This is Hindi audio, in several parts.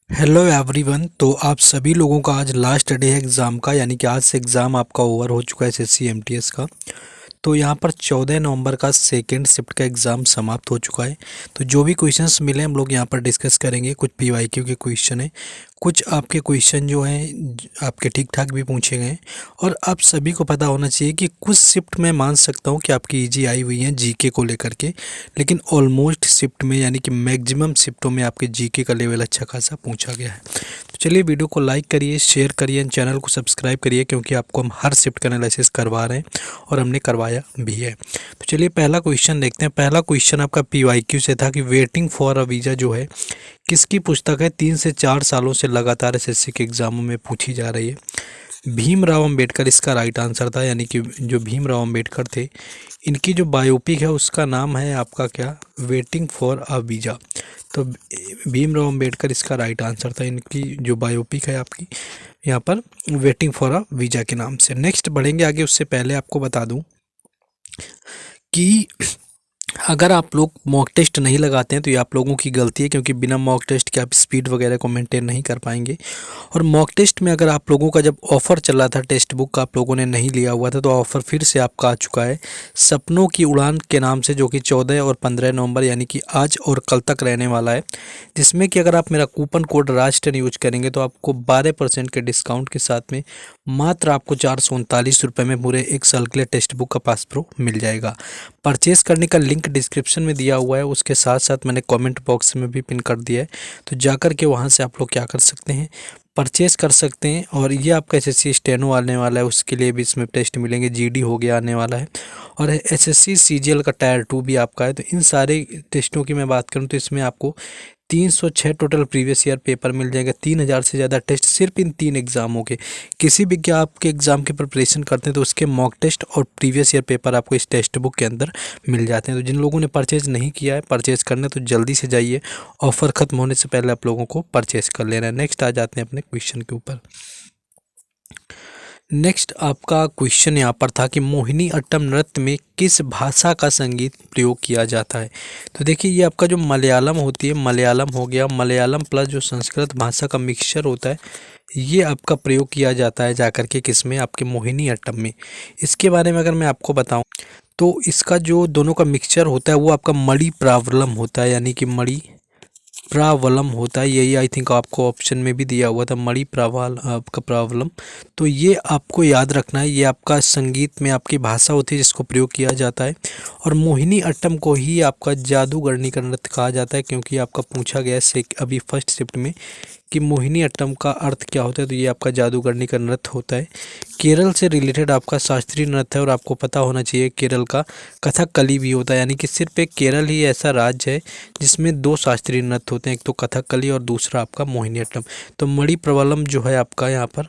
Hello everyone. तो आप सभी लोगों का आज लास्ट डे है एग्ज़ाम का, यानी कि आज से एग्ज़ाम आपका ओवर हो चुका है एसएससी एमटीएस का। तो यहाँ पर 14 नवंबर का सेकेंड शिफ्ट का एग्ज़ाम समाप्त हो चुका है। तो जो भी क्वेश्चंस मिले हम लोग यहाँ पर डिस्कस करेंगे। कुछ पीवाईक्यू के क्वेश्चन हैं, कुछ आपके क्वेश्चन जो हैं आपके ठीक ठाक भी पूछे गए हैं। और आप सभी को पता होना चाहिए कि कुछ शिफ्ट मैं मान सकता हूँ कि आपकी इजी आई हुई हैं जीके को लेकर के, लेकिन ऑलमोस्ट शिफ्ट में यानी कि मैक्सिमम शिफ्टों में आपके जीके का लेवल अच्छा खासा पूछा गया है। तो चलिए वीडियो को लाइक करिए, शेयर करिए, चैनल को सब्सक्राइब करिए, क्योंकि आपको हम हर शिफ्ट का एनालिसिस करवा रहे हैं और हमने करवाया भी है। तो चलिए पहला क्वेश्चन देखते हैं। पहला क्वेश्चन आपका पीवाईक्यू से था कि वेटिंग फॉर अ वीज़ा जो है किसकी पुस्तक है, 3 से 4 सालों से लगातार एसएससी के एग्जामों में पूछी जा रही है। भीमराव अंबेडकर इसका राइट आंसर था, यानी कि जो भीमराव अंबेडकर थे इनकी जो बायोपिक है उसका नाम है आपका क्या, वेटिंग फॉर अ वीज़ा। तो भीमराव अंबेडकर इसका राइट आंसर था। इनकी जो बायोपिक है आपकी यहाँ पर वेटिंग फॉर अ वीज़ा के नाम से। नेक्स्ट बढ़ेंगे आगे, उससे पहले आपको बता दूं कि अगर आप लोग मॉक टेस्ट नहीं लगाते हैं तो ये आप लोगों की गलती है, क्योंकि बिना मॉक टेस्ट के आप स्पीड वगैरह को मेंटेन नहीं कर पाएंगे। और मॉक टेस्ट में अगर आप लोगों का जब ऑफ़र चल रहा था, टेक्स्ट बुक का आप लोगों ने नहीं लिया हुआ था, तो ऑफ़र फिर से आपका आ चुका है सपनों की उड़ान के नाम से, जो कि 14 और 15 नवंबर यानी कि आज और कल तक रहने वाला है। जिसमें कि अगर आप मेरा कूपन कोड राज10 यूज करेंगे तो आपको 12% के डिस्काउंट के साथ में मात्र आपको 439 रुपये में पूरे 1 साल के लिए टेक्स्ट बुक का पास प्रो मिल जाएगा। परचेज़ करने का लिंक डिस्क्रिप्शन में दिया हुआ है, उसके साथ साथ मैंने कमेंट बॉक्स में भी पिन कर दिया है। तो जाकर के वहाँ से आप लोग क्या कर सकते हैं, परचेज़ कर सकते हैं। और ये आपका एसएससी स्टेनो आने वाला है, उसके लिए भी इसमें टेस्ट मिलेंगे। जीडी हो गया आने वाला है, और एसएससी सीजीएल का टायर 2 भी आपका है। तो इन सारे टेस्टों की मैं बात करूँ तो इसमें आपको 306 टोटल प्रीवियस ईयर पेपर मिल जाएगा। 3000 से ज़्यादा टेस्ट सिर्फ इन 3 एग्ज़ामों के। किसी भी क्या आपके एग्ज़ाम की प्रिपरेशन करते हैं तो उसके मॉक टेस्ट और प्रीवियस ईयर पेपर आपको इस टेक्स्ट बुक के अंदर मिल जाते हैं। तो जिन लोगों ने परचेज़ नहीं किया है, परचेज़ करना तो जल्दी से जाइए, ऑफ़र ख़त्म होने से पहले आप लोगों को परचेज़ कर लेना है। नेक्स्ट आ जाते हैं अपने क्वेश्चन के ऊपर। नेक्स्ट आपका क्वेश्चन यहाँ पर था कि मोहिनी अट्टम नृत्य में किस भाषा का संगीत प्रयोग किया जाता है। तो देखिए ये आपका जो मलयालम होती है, मलयालम हो गया, मलयालम प्लस जो संस्कृत भाषा का मिक्सचर होता है, ये आपका प्रयोग किया जाता है जाकर के किसमें, आपके मोहिनी अट्टम में। इसके बारे में अगर मैं आपको बताऊं तो इसका जो दोनों का मिक्सचर होता है वो आपका मणि प्रावलम होता है, यानी कि मणि प्रावलम होता है। यही आई थिंक आपको ऑप्शन में भी दिया हुआ था, मणि प्रावाल आपका प्रावलम। तो ये आपको याद रखना है, ये आपका संगीत में आपकी भाषा होती है जिसको प्रयोग किया जाता है। और मोहिनी अट्टम को ही आपका जादूगरनी का नृत्य कहा जाता है, क्योंकि आपका पूछा गया है अभी फर्स्ट शिफ्ट में कि मोहिनी अट्टम का अर्थ क्या होता है। तो ये आपका जादूगरनी का नृत्य होता है। केरल से रिलेटेड आपका शास्त्रीय नृत्य है, और आपको पता होना चाहिए केरल का कथकली भी होता है, यानी कि सिर्फ एक केरल ही ऐसा राज्य है जिसमें 2 शास्त्रीय नृत्य होते हैं, एक तो कथकली और दूसरा आपका मोहिनीअट्टम। तो मणि प्रवलम जो है आपका यहाँ पर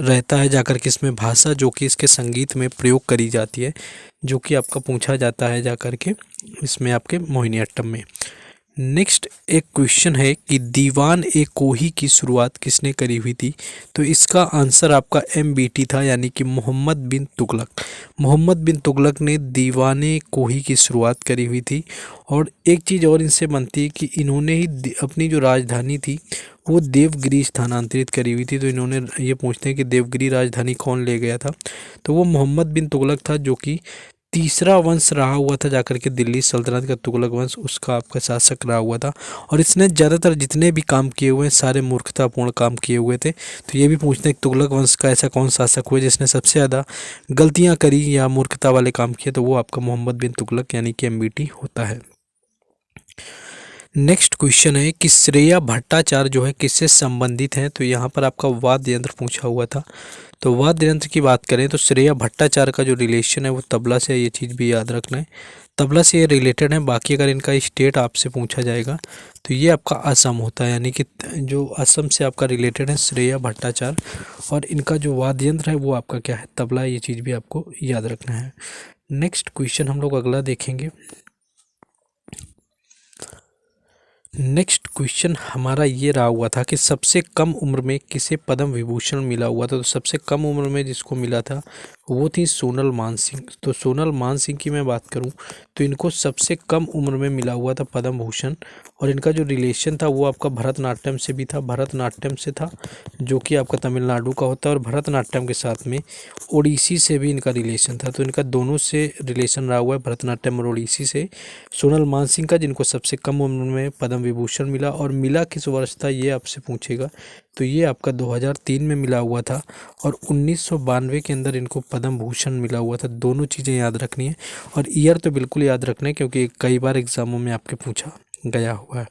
रहता है जाकर के इसमें भाषा, जो कि इसके संगीत में प्रयोग करी जाती है, जो कि आपका पूछा जाता है जाकर के इसमें आपके मोहिनीअट्टम में। नेक्स्ट एक क्वेश्चन है कि दीवान ए कोही की शुरुआत किसने करी हुई थी। तो इसका आंसर आपका MBT था, यानी कि मोहम्मद बिन तुगलक। मोहम्मद बिन तुगलक ने दीवाने कोही की शुरुआत करी हुई थी। और एक चीज़ और इनसे बनती है कि इन्होंने ही अपनी जो राजधानी थी वो देवगिरी स्थानांतरित करी हुई थी। तो इन्होंने ये पूछते हैं कि देवगिरी राजधानी कौन ले गया था। तो वो मोहम्मद बिन तुगलक था, जो कि तीसरा वंश रहा हुआ था जाकर के दिल्ली सल्तनत का, तुगलक वंश उसका आपका शासक रहा हुआ था। और इसने ज़्यादातर जितने भी काम किए हुए हैं सारे मूर्खतापूर्ण काम किए हुए थे। तो ये भी पूछते हैं कि तुगलक वंश का ऐसा कौन शासक हुआ जिसने सबसे ज़्यादा गलतियाँ करी या मूर्खता वाले काम किए, तो वो आपका मोहम्मद बिन तुगलक यानी कि MBT होता है। नेक्स्ट क्वेश्चन है कि श्रेया भट्टाचार्य जो है किससे संबंधित हैं। तो यहाँ पर आपका वाद्य यंत्र पूछा हुआ था। तो वाद्य यंत्र की बात करें तो श्रेया भट्टाचार्य का जो रिलेशन है वो तबला से है, ये चीज़ भी याद रखना है, तबला से ये रिलेटेड है। बाकी अगर इनका स्टेट आपसे पूछा जाएगा तो ये आपका असम होता है, यानी कि जो असम से आपका रिलेटेड है श्रेया भट्टाचार्य। और इनका जो वाद्य यंत्र है वो आपका क्या है, तबला। ये चीज़ भी आपको याद रखना है। नेक्स्ट क्वेश्चन हम लोग अगला देखेंगे। नेक्स्ट क्वेश्चन हमारा ये रहा हुआ था कि सबसे कम उम्र में किसे पद्म विभूषण मिला हुआ था। तो सबसे कम उम्र में जिसको मिला था वो थी सोनल मानसिंह। तो सोनल मानसिंह की मैं बात करूं तो इनको सबसे कम उम्र में मिला हुआ था पद्म भूषण, और इनका जो रिलेशन था वो आपका भरतनाट्यम से भी था, भरतनाट्यम से था जो कि आपका तमिलनाडु का होता है, और भरतनाट्यम के साथ में ओडिसी से भी इनका रिलेशन था। तो इनका दोनों से रिलेशन रहा हुआ है, भरतनाट्यम और ओडिसी से। सोनल मानसिंह का, जिनको सबसे कम उम्र में पद्म विभूषण मिला, और मिला किस वर्ष था ये आपसे पूछेगा, तो ये आपका 2003 में मिला हुआ था, और 1992 के अंदर इनको पद्म भूषण मिला हुआ था। दोनों चीज़ें याद रखनी है, और ईयर तो बिल्कुल याद रखना है क्योंकि कई बार एग्जामों में आपके पूछा गया हुआ है।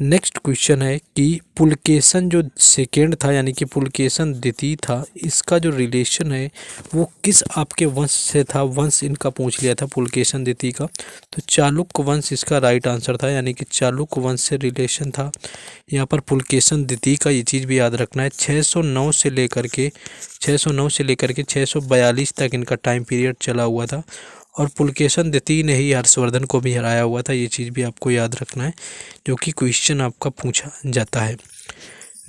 नेक्स्ट क्वेश्चन है कि पुलकेशन जो सेकेंड था यानी कि पुलकेशन द्वितीय था, इसका जो रिलेशन है वो किस आपके वंश से था। वंश इनका पूछ लिया था पुलकेशन द्वितीय का, तो चालुक्य वंश इसका राइट आंसर था, यानी कि चालुक्य वंश से रिलेशन था यहाँ पर पुलकेशन द्वितीय का। ये चीज़ भी याद रखना है। 609 से लेकर के 642 तक इनका टाइम पीरियड चला हुआ था, और पुलकेशन द्वितीय ने ही हर्षवर्धन को भी हराया हुआ था। ये चीज़ भी आपको याद रखना है जो कि क्वेश्चन आपका पूछा जाता है।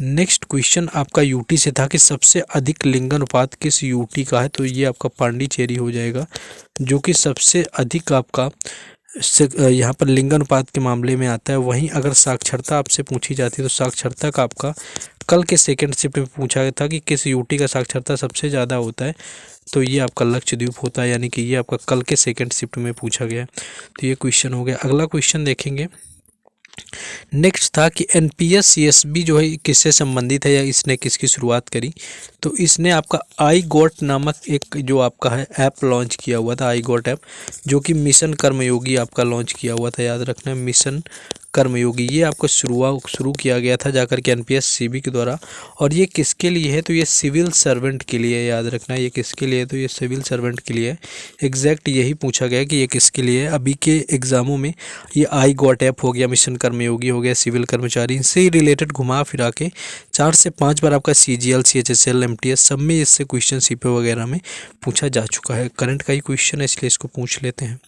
नेक्स्ट क्वेश्चन आपका यूटी से था कि सबसे अधिक लिंगानुपात किस यूटी का है, तो ये आपका पांडिचेरी हो जाएगा, जो कि सबसे अधिक आपका यहाँ पर लिंगानुपात के मामले में आता है। वहीं अगर साक्षरता आपसे पूछी जाती है तो साक्षरता का आपका कल के सेकंड शिफ्ट में पूछा गया था कि किस यूटी का साक्षरता सबसे ज़्यादा होता है, तो ये आपका लक्षद्वीप होता है, यानी कि ये आपका कल के सेकंड शिफ्ट में पूछा गया। तो ये क्वेश्चन हो गया। अगला क्वेश्चन देखेंगे। नेक्स्ट था कि एनपीएस सीएसबी जो है किससे संबंधित है या इसने किसकी शुरुआत करी, तो इसने आपका आई गॉट नामक एक जो आपका है ऐप लॉन्च किया हुआ था, आई गॉट ऐप, जो कि मिशन कर्मयोगी आपका लॉन्च किया हुआ था। याद रखना है, मिशन कर्मयोगी ये आपको शुरू किया गया था जाकर के एनपीएस सीबी के द्वारा। और ये किसके लिए है, तो ये सिविल सर्वेंट के लिए। याद रखना है ये किसके लिए है, तो ये सिविल सर्वेंट के लिए है। एग्जैक्ट यही पूछा गया कि ये किसके लिए है। अभी के एग्जामों में ये आई गॉट ऐप हो गया, मिशन कर्मयोगी हो गया, सिविल कर्मचारी, इनसे ही रिलेटेड घुमा फिरा के 4 से 5 बार आपका सीजीएल, सीएचएसएल, एमटीएस सब में इससे क्वेश्चन सीपीओ वगैरह में पूछा जा चुका है। करंट का ही क्वेश्चन है इसलिए इसको पूछ लेते हैं।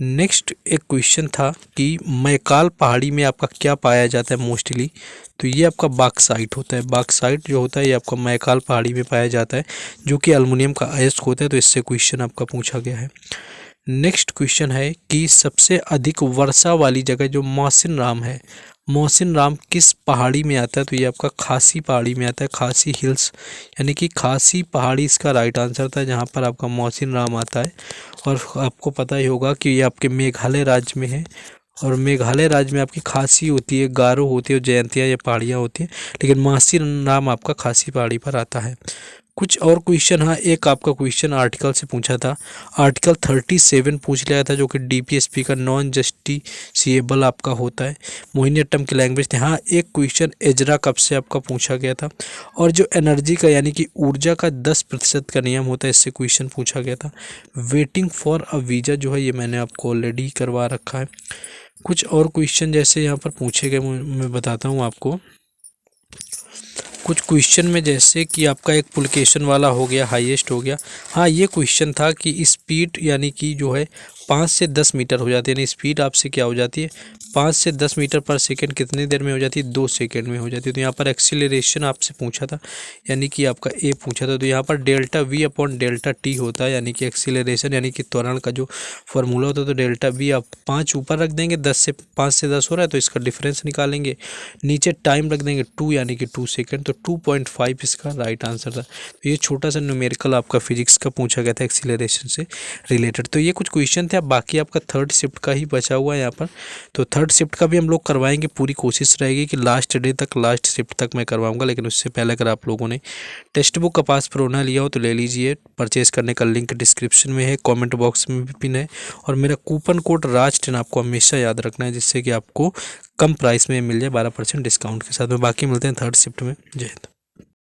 नेक्स्ट एक क्वेश्चन था कि मैकाल पहाड़ी में आपका क्या पाया जाता है मोस्टली, तो ये आपका बॉक्साइट होता है। बॉक्साइट जो होता है ये आपका मैकाल पहाड़ी में पाया जाता है, जो कि एल्युमिनियम का अयस्क होता है। तो इससे क्वेश्चन आपका पूछा गया है। नेक्स्ट क्वेश्चन है कि सबसे अधिक वर्षा वाली जगह जो मौसिन राम है, मौसिन राम किस पहाड़ी में आता है, तो ये आपका खासी पहाड़ी में आता है, खासी हिल्स, यानी कि खासी पहाड़ी इसका राइट आंसर था, जहाँ पर आपका मौसिन राम आता है। और आपको पता ही होगा कि ये आपके मेघालय राज्य में है, और मेघालय राज्य में आपकी खासी होती है, गारो होती है, जयंतिया या पहाड़ियाँ होती हैं, लेकिन मौसिन राम आपका खासी पहाड़ी पर आता है। कुछ और क्वेश्चन, हाँ एक आपका क्वेश्चन आर्टिकल से पूछा था, आर्टिकल 37 पूछ लिया था, जो कि डीपीएसपी का नॉन जस्टिसिएबल आपका होता है, मोहिनीअट्टम की लैंग्वेज थी। हाँ एक क्वेश्चन एजरा कब से आपका पूछा गया था, और जो एनर्जी का यानी कि ऊर्जा का 10% का नियम होता है, इससे क्वेश्चन पूछा गया था। वेटिंग फॉर अ वीज़ा जो है ये मैंने आपको ऑलरेडी करवा रखा है। कुछ और क्वेश्चन जैसे यहाँ पर पूछे गए मैं बताता हूँ आपको। कुछ क्वेश्चन में जैसे कि आपका एक पुलकेशन वाला हो गया, हाईएस्ट हो गया। हाँ ये क्वेश्चन था कि स्पीड यानी कि जो है 5 से 10 मीटर हो जाती है, यानी स्पीड आपसे क्या हो जाती है 5 से 10 मीटर पर सेकंड कितनी देर में हो जाती है, 2 सेकंड में हो जाती है। तो यहाँ पर एक्सीलरेशन आपसे पूछा था, यानी कि आपका ए पूछा था, तो यहाँ पर delta we upon delta T होता है, यानी कि एक्सीलरेशन यानी कि त्वरण का जो फॉर्मूला होता है। तो डेल्टा वी आप 5 ऊपर रख देंगे, 5 से 10 हो रहा है तो इसका डिफरेंस निकालेंगे, नीचे टाइम रख देंगे 2 यानी कि 2 सेकेंड, तो 2.5 इसका राइट आंसर था। तो ये छोटा सा न्यूमेरिकल आपका फिजिक्स का पूछा गया था एक्सीलरेशन से रिलेटेड। तो ये कुछ क्वेश्चन थे। अब बाकी आपका थर्ड शिफ्ट का ही बचा हुआ है यहाँ पर, तो थर्ड शिफ्ट का भी हम लोग करवाएंगे। पूरी कोशिश रहेगी कि लास्ट डे तक, लास्ट शिफ्ट तक मैं करवाऊंगा, लेकिन उससे पहले अगर आप लोगों ने टेक्स्ट बुक का पास प्रो ना लिया हो तो ले लीजिए। परचेज करने का लिंक डिस्क्रिप्शन में है, कॉमेंट बॉक्स में भी पिन है, और मेरा कूपन कोड राज10 आपको हमेशा याद रखना है, जिससे कि आपको कम प्राइस में मिल जाए 12% डिस्काउंट के साथ में। बाकी मिलते हैं थर्ड शिफ्ट में। जय हिंद।